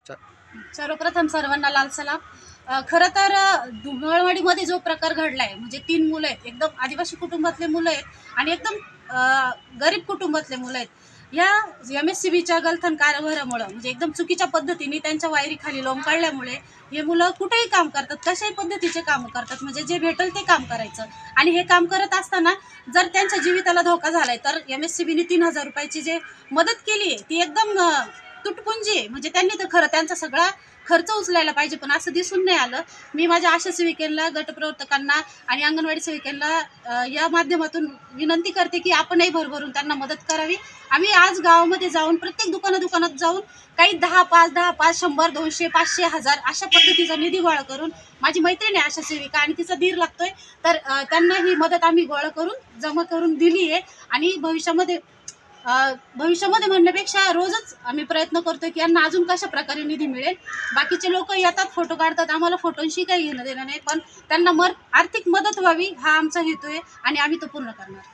चा- सर्वप्रथम सर्वांना लाल सलाम. खरं तर धुमाळवाडीमध्ये जो प्रकार घडलाय म्हणजे 3 मुलं आहेत, एकदम आदिवासी कुटुंबातले मुलं आहेत आणि एकदम गरीब कुटुंबातले मुलं आहेत. या MSCBच्या गलथान कारभारामुळं म्हणजे एकदम चुकीच्या पद्धतीने त्यांच्या वायरीखाली लोंबकळल्यामुळे हे मुलं कुठेही काम करतात, कशाही पद्धतीचे काम करतात, म्हणजे जे भेटेल ते काम करायचं. आणि हे काम करत असताना जर त्यांच्या जीविताला धोका झालाय तर MSCBने 3,000 रुपयाची जे मदत केली आहे ती एकदम तुटपुंजी आहे. म्हणजे त्यांनी तर खरं त्यांचा सगळा खर्च उचलायला पाहिजे, पण असं दिसून नाही आलं. मी माझ्या आशा सेविकेला, गटप्रवर्तकांना आणि अंगणवाडी सेविकांना या माध्यमातून विनंती करते की आपणही भरभरून त्यांना मदत करावी. आम्ही आज गावामध्ये जाऊन प्रत्येक दुकानात जाऊन काही 10-5, 10-5, 100, 200, 500, 1000 अशा पद्धतीचा निधी गोळा करून, माझी मैत्रीण आहे आशा सेविका आणि तिचा दीर लागतोय, तर त्यांना ही मदत आम्ही गोळा करून जमा करून दिली आहे. आणि भविष्यामध्ये म्हणण्यापेक्षा रोजच आम्ही प्रयत्न करतोय की यांना अजून कशा प्रकारे निधी मिळेल. बाकीचे लोक येतात, फोटो काढतात, आम्हाला फोटोंशी काही घेणं देणं नाही, पण त्यांना आर्थिक मदत व्हावी हा आमचा हेतू आहे आणि आम्ही तो पूर्ण करणार.